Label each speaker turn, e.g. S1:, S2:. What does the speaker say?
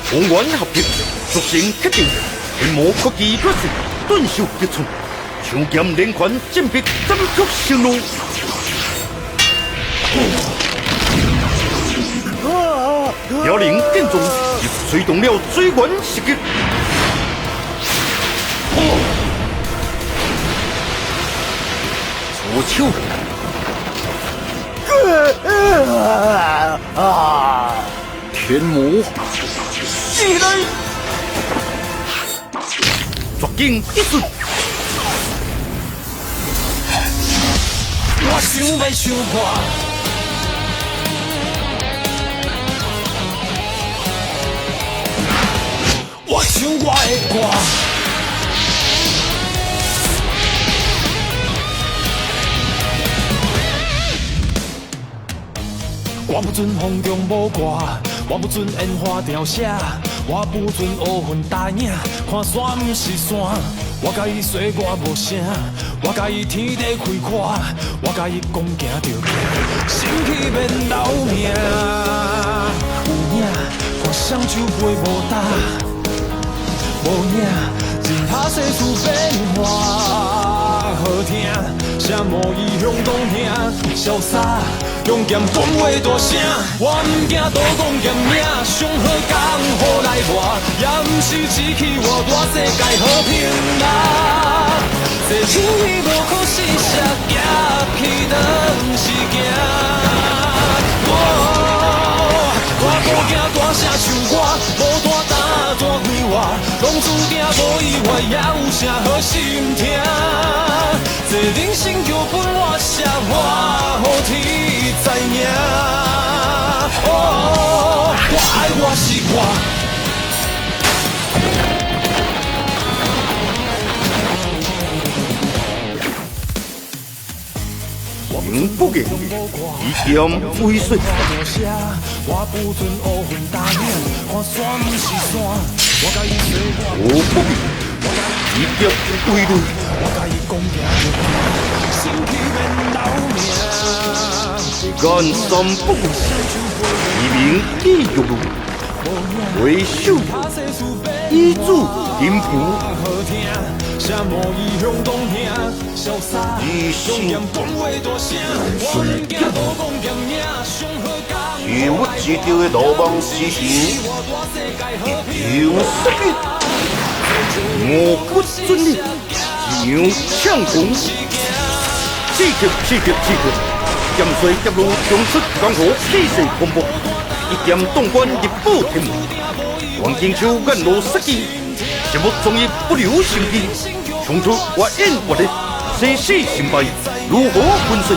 S1: 同源合璧，属性决定，天魔科技决胜，顿受一寸，长剑连环剑壁斩曲生路。凋零电中，催动了水源袭击。左手。天魔，起来！绝境一瞬。
S2: 我想要想破。我唱我的歌，我不准风中舞歌，我不准烟花凋谢，我不准乌云答应，看山不是山，我甲伊说我无声，我甲伊天地开阔，我甲伊讲行就行，心气免留命，有影看双手飞无搭。无影，任他世事变化，好听，什么异乡动听，潇洒，用剑讲话大声，我唔惊刀光剑影，上好江湖来活，也唔是志气活大世界和平啦。这天意无可施舍，也去当是行。我无惊大声唱歌，无大胆大开话，拢注定无意外，也有啥好心痛。这人生剧本我写，我予天知影。我爱我是我。
S1: 名不言，以剑为水。我不比，以剑为刃。干三不顾，以名以玉露，为首以主金符。以心水剑，如我知道的罗网之行，有失命，我不准你有强攻，刺激！剑水一路冲出江湖，气势磅礴，一剑洞关入宝天门，黄金秋暗落杀机，节目终于不留心机，冲出我演我的。生死成败如何分水？